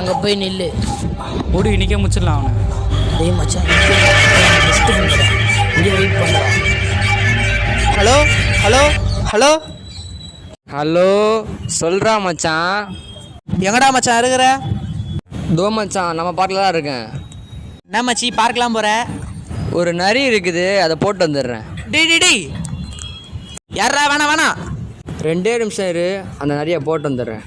அங்கே போய் நில்லு. ஓடி இன்னைக்கே முடிச்சிடலாம் அவனை. டேய் மச்சான், இங்கே வெயிட் பண்ணுறா. ஹலோ ஹலோ ஹலோ ஹலோ, சொல்கிறா மச்சான். எங்கடா மச்சான் இருக்கிற? தோ மச்சான், நம்ம பார்க்கில் தான் இருக்கேன். என்ன மச்சி பார்க்கலாம் போகிற? ஒரு நரி இருக்குது, அதை போட்டு வந்துடுறேன். டேய் யாரா? வேணாம் 2 நிமிஷம் இரு, அந்த நரியை போட்டு வந்துடுறேன்.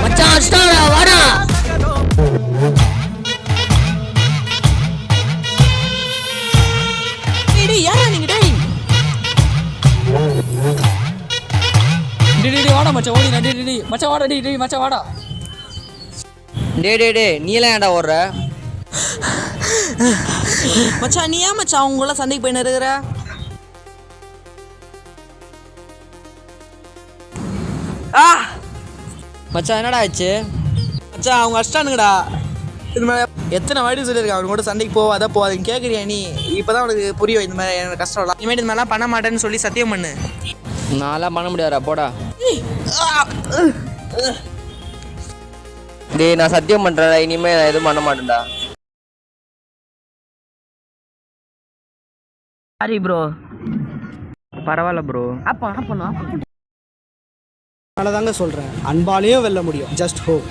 மச்சான் ஸ்டாரா வாடா. டேய் யாரா நீங்க? டேய் வாடா மச்சான், ஓடி டேய் மச்சான் வாடா. டேய் மச்சான் வாடா. டே நீ எல்லாம் ஏன்டா ஓடுற? மச்சான் நீ ஏன் மச்சான் அவங்கள சண்டைக்கு போயின்னு இருக்கிற? மச்சான் என்னடா ஆச்சு? மச்சான் அவங்க அஷ்டானுங்கடா. இது மாதிரி எத்தனை வாட்டி சொல்லியிருக்கேன் அவங்க கூட சண்டைக்கு போகாதுன்னு கேட்குறியா நீ? இப்போ தான் உனக்கு புரியும் இந்த மாதிரி எனக்கு கஷ்டம் இல்லை. இனிமேல் இந்த மாதிரிலாம் பண்ண மாட்டேன்னு சொல்லி சத்தியம் பண்ணு. நான்லாம் பண்ண முடியாதா, போடா. டேய் நான் சத்தியம் பண்ணுறேன், இனிமேல் நான் எதுவும் பண்ண மாட்டேன்டா. Sorry bro. பரவாயில்ல ப்ரோ. அப்போ அதனால தாங்க சொல்கிறேன், அன்பாலேயும் வெல்ல முடியும். Just hope.